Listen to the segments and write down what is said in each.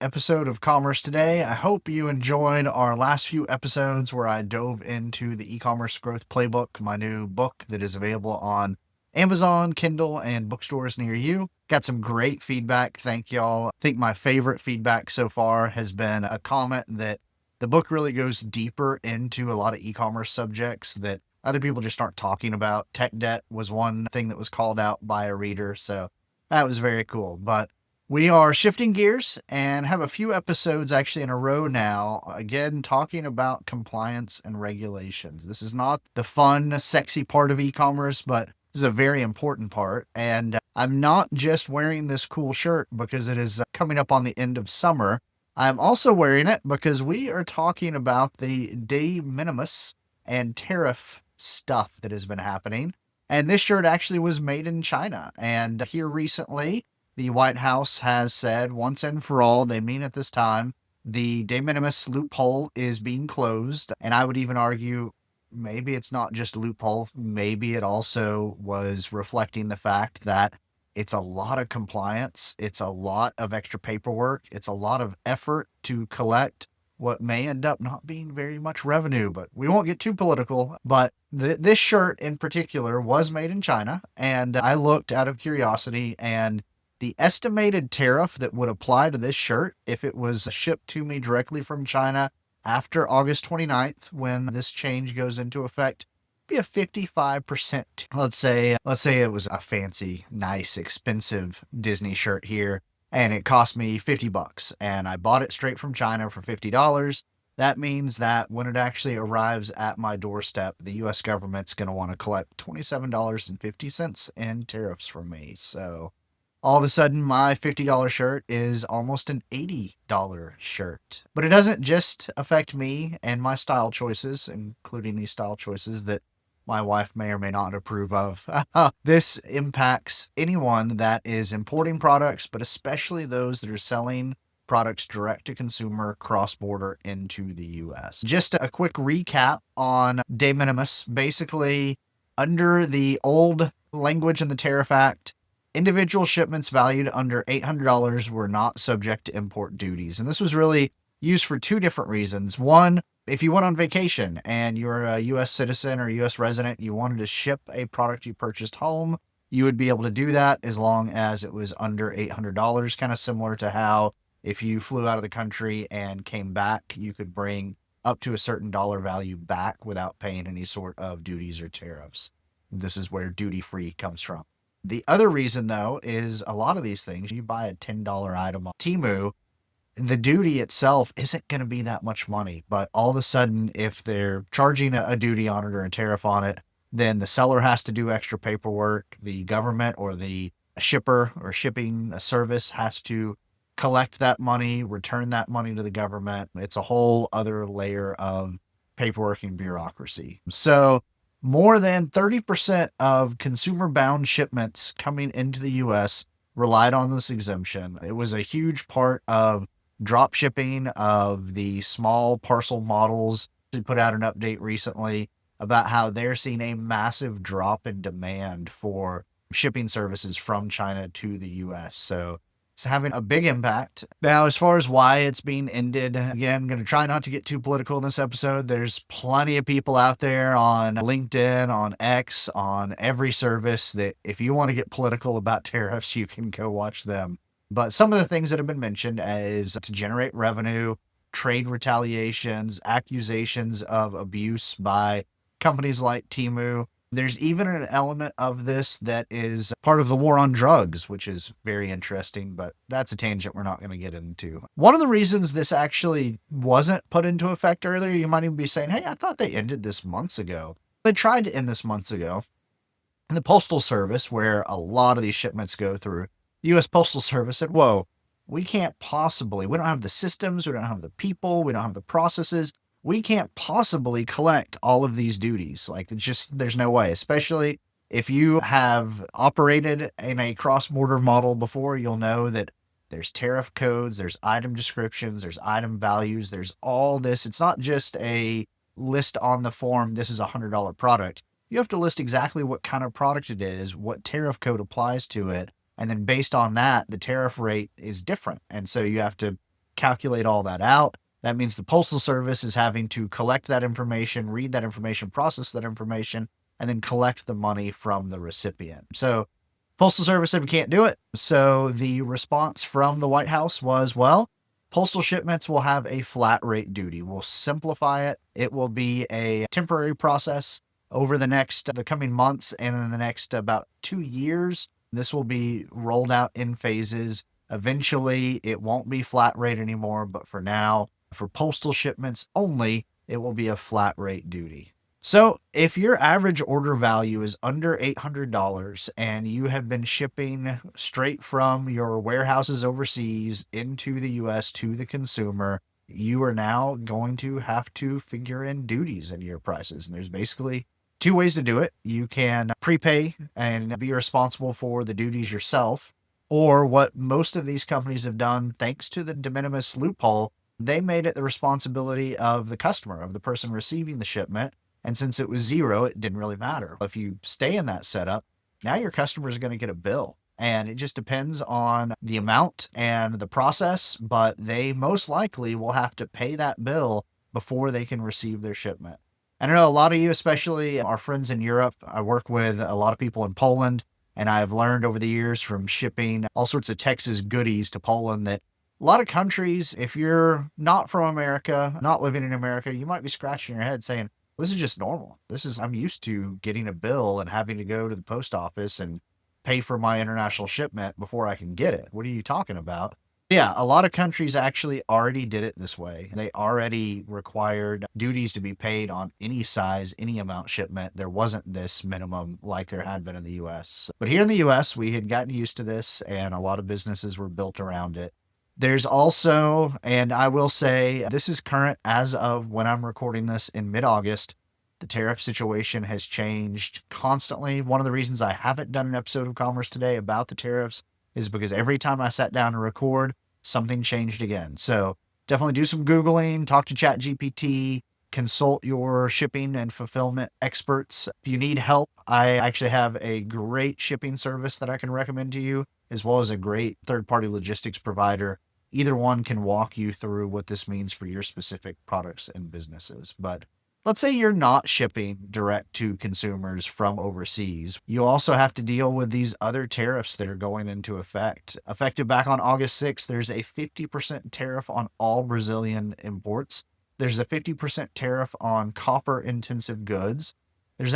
episode of Commerce Today. I hope you enjoyed our last few episodes where I dove into the e-commerce growth playbook, my new book that is available on Amazon, Kindle, and bookstores near you. Got some great feedback. Thank y'all. I think my favorite feedback so far has been a comment that the book really goes deeper into a lot of e-commerce subjects that other people just aren't talking about. Tech debt was one thing that was called out by a reader, so that was very cool. But we are shifting gears and have a few episodes actually in a row now, again, talking about compliance and regulations. This is not the fun, sexy part of e-commerce, but this is a very important part. And I'm not just wearing this cool shirt because it is coming up on the end of summer. I'm also wearing it because we are talking about the de minimis and tariff stuff that has been happening. And this shirt actually was made in China. And here recently, the White House has said once and for all, they mean it this time, the de minimis loophole is being closed. And I would even argue maybe it's not just a loophole. Maybe it also was reflecting the fact that it's a lot of compliance. It's a lot of extra paperwork. It's a lot of effort to collect what may end up not being very much revenue, but we won't get too political. But this shirt in particular was made in China, and I looked out of curiosity, and the estimated tariff that would apply to this shirt if it was shipped to me directly from China after August 29th, when this change goes into effect, be a 55%. Let's say it was a fancy, nice, expensive Disney shirt here, and it cost me $50, and I bought it straight from China for $50. That means that when it actually arrives at my doorstep, the U.S. government's going to want to collect $27.50 in tariffs from me. So all of a sudden, my $50 shirt is almost an $80 shirt. But it doesn't just affect me and my style choices, including these style choices that my wife may or may not approve of. This impacts anyone that is importing products, but especially those that are selling products direct to consumer cross-border into the US. Just a quick recap on de minimis. Basically, under the old language in the Tariff Act, individual shipments valued under $800 were not subject to import duties. And this was really used for two different reasons. One, if you went on vacation and you're a U.S. citizen or U.S. resident, you wanted to ship a product you purchased home, you would be able to do that as long as it was under $800, kind of similar to how if you flew out of the country and came back, you could bring up to a certain dollar value back without paying any sort of duties or tariffs. This is where duty-free comes from. The other reason, though, is a lot of these things, you buy a $10 item on Temu, the duty itself isn't going to be that much money. But all of a sudden, if they're charging a duty on it or a tariff on it, then the seller has to do extra paperwork. The government or the shipper or shipping service has to collect that money, return that money to the government. It's a whole other layer of paperwork and bureaucracy. So more than 30% of consumer-bound shipments coming into the U.S. relied on this exemption. It was a huge part of drop shipping, of the small parcel models. We put out an update recently about how they're seeing a massive drop in demand for shipping services from China to the U.S. So it's having a big impact. Now, as far as why it's being ended, again, I'm going to try not to get too political in this episode. There's plenty of people out there on LinkedIn, on X, on every service that if you want to get political about tariffs, you can go watch them. But some of the things that have been mentioned is to generate revenue, trade retaliations, accusations of abuse by companies like Temu. There's even an element of this that is part of the war on drugs, which is very interesting, but that's a tangent we're not going to get into. One of the reasons this actually wasn't put into effect earlier, you might even be saying, hey, I thought they ended this months ago. They tried to end this months ago. And the Postal Service, where a lot of these shipments go through, the U.S. Postal Service said, whoa, we don't have the systems, we don't have the people, we don't have the processes. We can't possibly collect all of these duties. There's no way, especially if you have operated in a cross-border model before, you'll know that there's tariff codes, there's item descriptions, there's item values, there's all this. It's not just a list on the form, this is a $100 product. You have to list exactly what kind of product it is, what tariff code applies to it, and then based on that, the tariff rate is different. And so you have to calculate all that out. That means the Postal Service is having to collect that information, read that information, process that information, and then collect the money from the recipient. So Postal Service said we can't do it. So the response from the White House was, well, postal shipments will have a flat rate duty. We'll simplify it. It will be a temporary process over the coming months, and in the next about 2 years, this will be rolled out in phases. Eventually, it won't be flat rate anymore, but for now, for postal shipments only, it will be a flat rate duty. So if your average order value is under $800 and you have been shipping straight from your warehouses overseas into the US to the consumer, you are now going to have to figure in duties into your prices. And there's basically 2 ways to do it. You can prepay and be responsible for the duties yourself, or what most of these companies have done, thanks to the de minimis loophole, they made it the responsibility of the customer, of the person receiving the shipment. And since it was zero, it didn't really matter. If you stay in that setup, now your customer is going to get a bill. And it just depends on the amount and the process, but they most likely will have to pay that bill before they can receive their shipment. And I know a lot of you, especially our friends in Europe, I work with a lot of people in Poland, and I've learned over the years from shipping all sorts of Texas goodies to Poland that a lot of countries, if you're not from America, not living in America, you might be scratching your head saying, this is just normal. I'm used to getting a bill and having to go to the post office and pay for my international shipment before I can get it. What are you talking about? Yeah, a lot of countries actually already did it this way. They already required duties to be paid on any size, any amount shipment. There wasn't this minimum like there had been in the US. But here in the US, we had gotten used to this, and a lot of businesses were built around it. There's also, and I will say this is current as of when I'm recording this in mid-August, the tariff situation has changed constantly. One of the reasons I haven't done an episode of Commerce Today about the tariffs is because every time I sat down to record, something changed again. So definitely do some Googling, talk to ChatGPT, consult your shipping and fulfillment experts. If you need help, I actually have a great shipping service that I can recommend to you, as well as a great third-party logistics provider. Either one can walk you through what this means for your specific products and businesses. But let's say you're not shipping direct to consumers from overseas. You also have to deal with these other tariffs that are going into effect. Effective back on August 6th, there's a 50% tariff on all Brazilian imports. There's a 50% tariff on copper-intensive goods. This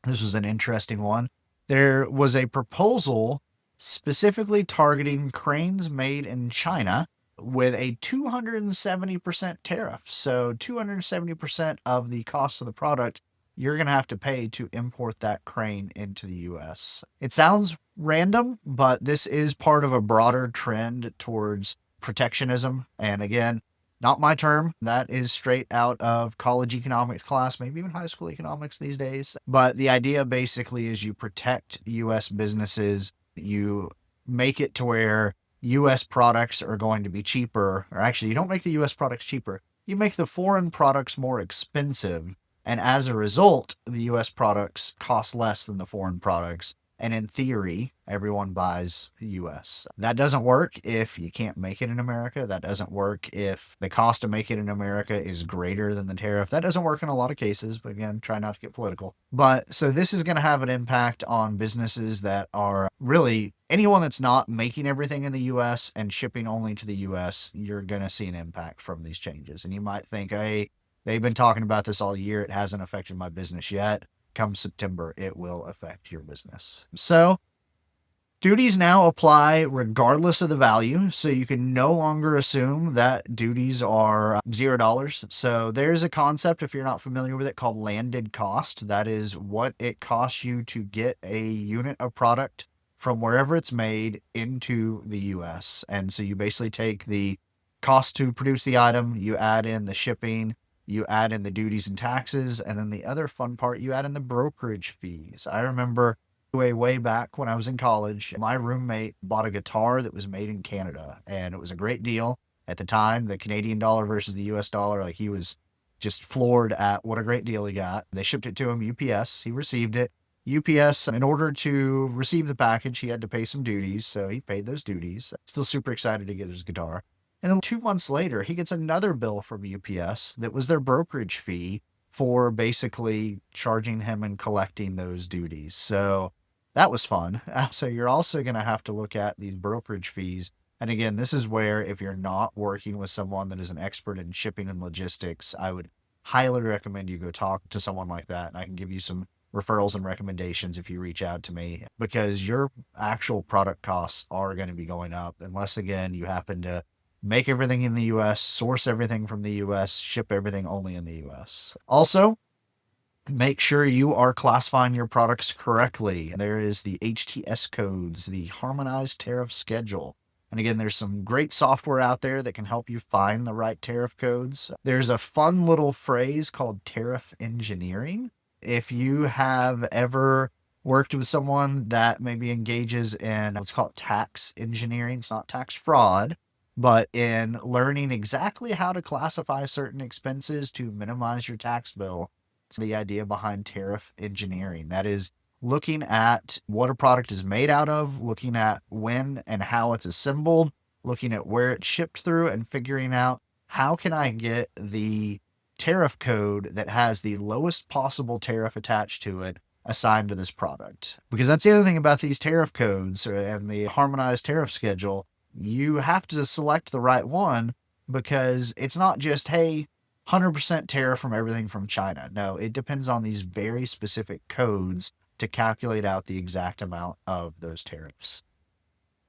was an interesting one. There was a proposal specifically targeting cranes made in China with a 270% tariff. So 270% of the cost of the product you're going to have to pay to import that crane into the US. It sounds random, but this is part of a broader trend towards protectionism. And again, not my term. That is straight out of college economics class, maybe even high school economics these days. But the idea basically is you protect US businesses. You make it to where US products are going to be cheaper, or actually you don't make the US products cheaper. You make the foreign products more expensive. And as a result, the US products cost less than the foreign products. And in theory, everyone buys the US. That doesn't work if you can't make it in America. That doesn't work if the cost to make it in America is greater than the tariff. That doesn't work in a lot of cases, but again, try not to get political. But so this is going to have an impact on businesses that are really anyone that's not making everything in the US and shipping only to the US, you're going to see an impact from these changes. And you might think, hey, they've been talking about this all year. It hasn't affected my business yet. Come September, it will affect your business. So duties now apply regardless of the value. So you can no longer assume that duties are $0. So there's a concept, if you're not familiar with it, called landed cost. That is what it costs you to get a unit of product from wherever it's made into the US. And so you basically take the cost to produce the item, you add in the shipping, you add in the duties and taxes, and then the other fun part, you add in the brokerage fees. I remember way back when I was in college, my roommate bought a guitar that was made in Canada, and it was a great deal. At the time, the Canadian dollar versus the US dollar, like he was just floored at what a great deal he got. They shipped it to him, UPS. He received it. UPS, in order to receive the package, he had to pay some duties, so he paid those duties. Still super excited to get his guitar. And then 2 months later, he gets another bill from UPS that was their brokerage fee for basically charging him and collecting those duties. So that was fun. So you're also going to have to look at these brokerage fees. And again, this is where if you're not working with someone that is an expert in shipping and logistics, I would highly recommend you go talk to someone like that. And I can give you some referrals and recommendations if you reach out to me, because your actual product costs are going to be going up unless, again, you happen to make everything in the US, source everything from the US, ship everything only in the US. Also, make sure you are classifying your products correctly. There is the HTS codes, the harmonized tariff schedule. And again, there's some great software out there that can help you find the right tariff codes. There's a fun little phrase called tariff engineering. If you have ever worked with someone that maybe engages in what's called tax engineering, it's not tax fraud, but in learning exactly how to classify certain expenses to minimize your tax bill. It's the idea behind tariff engineering. That is looking at what a product is made out of, looking at when and how it's assembled, looking at where it's shipped through, and figuring out how can I get the tariff code that has the lowest possible tariff attached to it assigned to this product. Because that's the other thing about these tariff codes and the harmonized tariff schedule. You have to select the right one, because it's not just, hey, 100% tariff from everything from China. No, it depends on these very specific codes to calculate out the exact amount of those tariffs.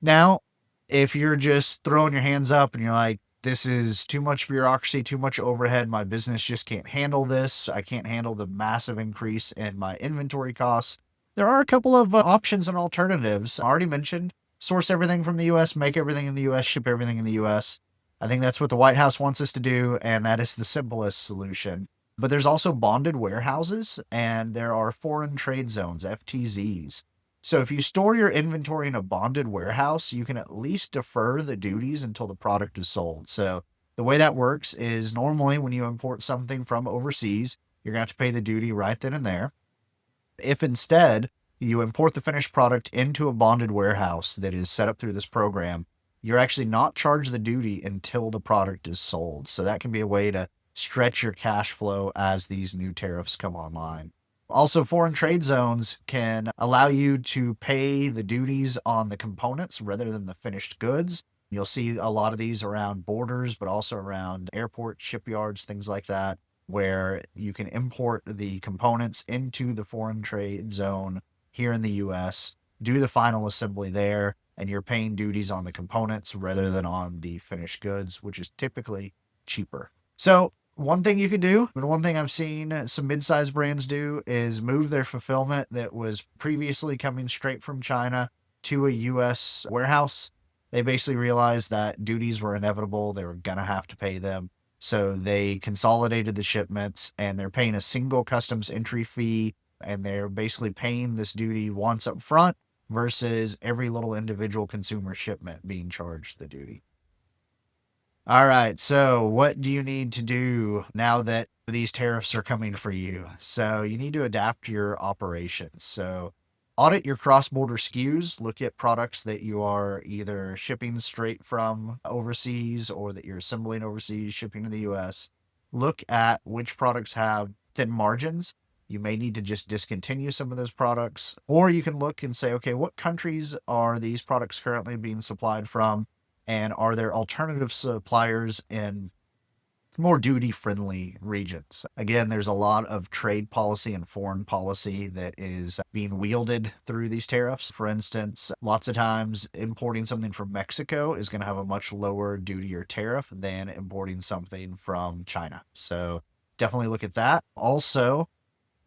Now, if you're just throwing your hands up and you're like, this is too much bureaucracy, too much overhead, my business just can't handle this, I can't handle the massive increase in my inventory costs, there are a couple of options and alternatives. I already mentioned source everything from the US, make everything in the US, ship everything in the US. I think that's what the White House wants us to do, and that is the simplest solution. But there's also bonded warehouses, and there are foreign trade zones, FTZs. So if you store your inventory in a bonded warehouse, you can at least defer the duties until the product is sold. So the way that works is normally when you import something from overseas, you're going to have to pay the duty right then and there. If instead you import the finished product into a bonded warehouse that is set up through this program, you're actually not charged the duty until the product is sold. So that can be a way to stretch your cash flow as these new tariffs come online. Also, foreign trade zones can allow you to pay the duties on the components rather than the finished goods. You'll see a lot of these around borders, but also around airports, shipyards, things like that, where you can import the components into the foreign trade zone here in the US, do the final assembly there, and you're paying duties on the components rather than on the finished goods, which is typically cheaper. So one thing you could do, and one thing I've seen some mid-sized brands do, is move their fulfillment that was previously coming straight from China to a US warehouse. They basically realized that duties were inevitable. They were going to have to pay them. So they consolidated the shipments, and they're paying a single customs entry fee, and they're basically paying this duty once up front versus every little individual consumer shipment being charged the duty. All right, so what do you need to do now that these tariffs are coming for you? So you need to adapt your operations. So audit your cross-border SKUs, look at products that you are either shipping straight from overseas or that you're assembling overseas, shipping to the US. Look at which products have thin margins. You may need to just discontinue some of those products, or you can look and say, okay, what countries are these products currently being supplied from? And are there alternative suppliers in more duty-friendly regions? Again, there's a lot of trade policy and foreign policy that is being wielded through these tariffs. For instance, lots of times importing something from Mexico is going to have a much lower duty or tariff than importing something from China. So definitely look at that. Also,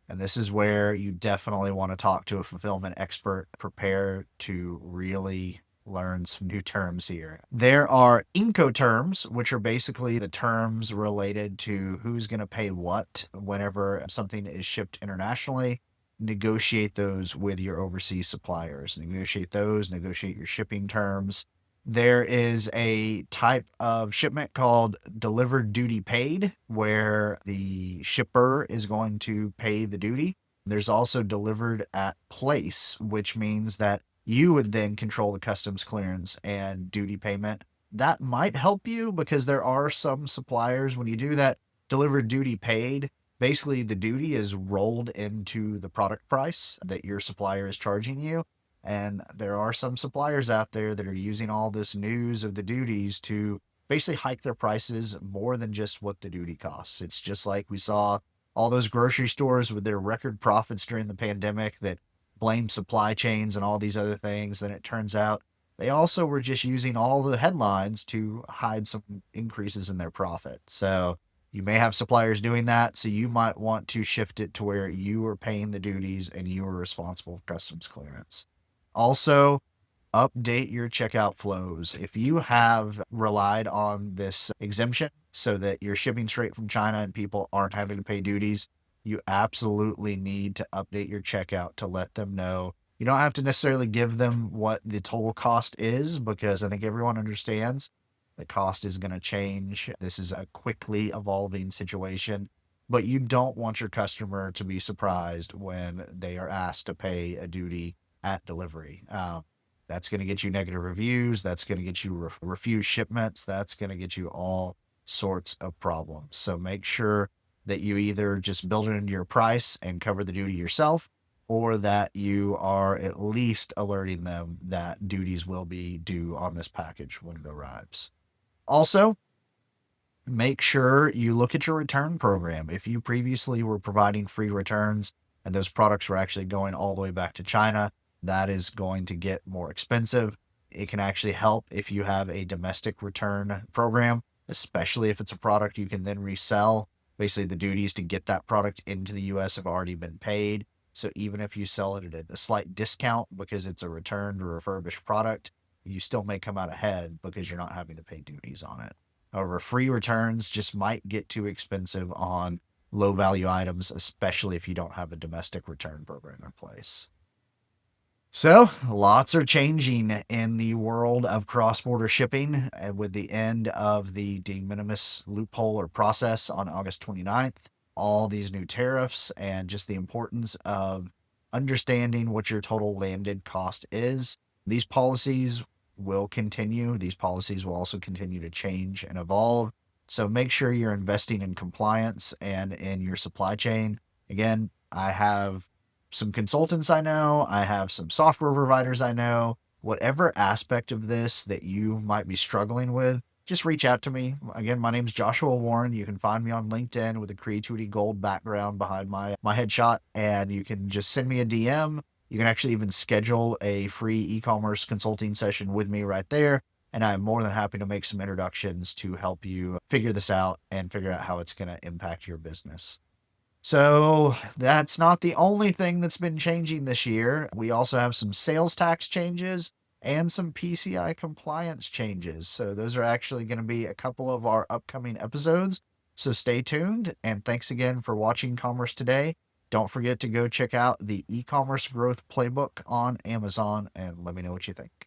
and this is where you definitely want to talk to a fulfillment expert, prepare to really learn some new terms here. There are Incoterms, which are basically the terms related to who's going to pay what whenever something is shipped internationally. Negotiate those with your overseas suppliers. Negotiate those, negotiate your shipping terms. There is a type of shipment called delivered duty paid, where the shipper is going to pay the duty. There's also delivered at place, which means that you would then control the customs clearance and duty payment that might help you because there are some suppliers, when you do that delivered duty paid, basically the duty is rolled into the product price that your supplier is charging you. And there are some suppliers out there that are using all this news of the duties to basically hike their prices more than just what the duty costs. It's just like we saw all those grocery stores with their record profits during the pandemic that blame supply chains and all these other things. Then it turns out they also were just using all the headlines to hide some increases in their profit. So you may have suppliers doing that. So you might want to shift it to where you are paying the duties and you are responsible for customs clearance. Also, update your checkout flows. If you have relied on this exemption so that you're shipping straight from China and people aren't having to pay duties, you absolutely need to update your checkout to let them know. You don't have to necessarily give them what the total cost is, because I think everyone understands the cost is going to change. This is a quickly evolving situation, but you don't want your customer to be surprised when they are asked to pay a duty at delivery. That's going to get you negative reviews. That's going to get you refused shipments. That's going to get you all sorts of problems. So make sure that you either just build it into your price and cover the duty yourself, or that you are at least alerting them that duties will be due on this package when it arrives. Also, make sure you look at your return program. If you previously were providing free returns and those products were actually going all the way back to China, that is going to get more expensive. It can actually help if you have a domestic return program, especially if it's a product you can then resell. Basically, the duties to get that product into the US have already been paid. So even if you sell it at a slight discount because it's a returned or refurbished product, you still may come out ahead because you're not having to pay duties on it. However, free returns just might get too expensive on low value items, especially if you don't have a domestic return program in place. So lots are changing in the world of cross-border shipping with the end of the de minimis loophole or process on August 29th, all these new tariffs, and just the importance of understanding what your total landed cost is. These policies will continue. These policies will also continue to change and evolve. So make sure you're investing in compliance and in your supply chain. Again, I have some consultants I know, I have some software providers I know. Whatever aspect of this that you might be struggling with, just reach out to me. Again, my name's Joshua Warren. You can find me on LinkedIn with a Creativity Gold background behind my headshot, and you can just send me a DM. You can actually even schedule a free e-commerce consulting session with me right there, and I'm more than happy to make some introductions to help you figure this out and figure out how it's going to impact your business. So that's not the only thing that's been changing this year. We also have some sales tax changes and some PCI compliance changes. So those are actually going to be a couple of our upcoming episodes. So stay tuned. And thanks again for watching Commerce Today. Don't forget to go check out the e-commerce growth playbook on Amazon and let me know what you think.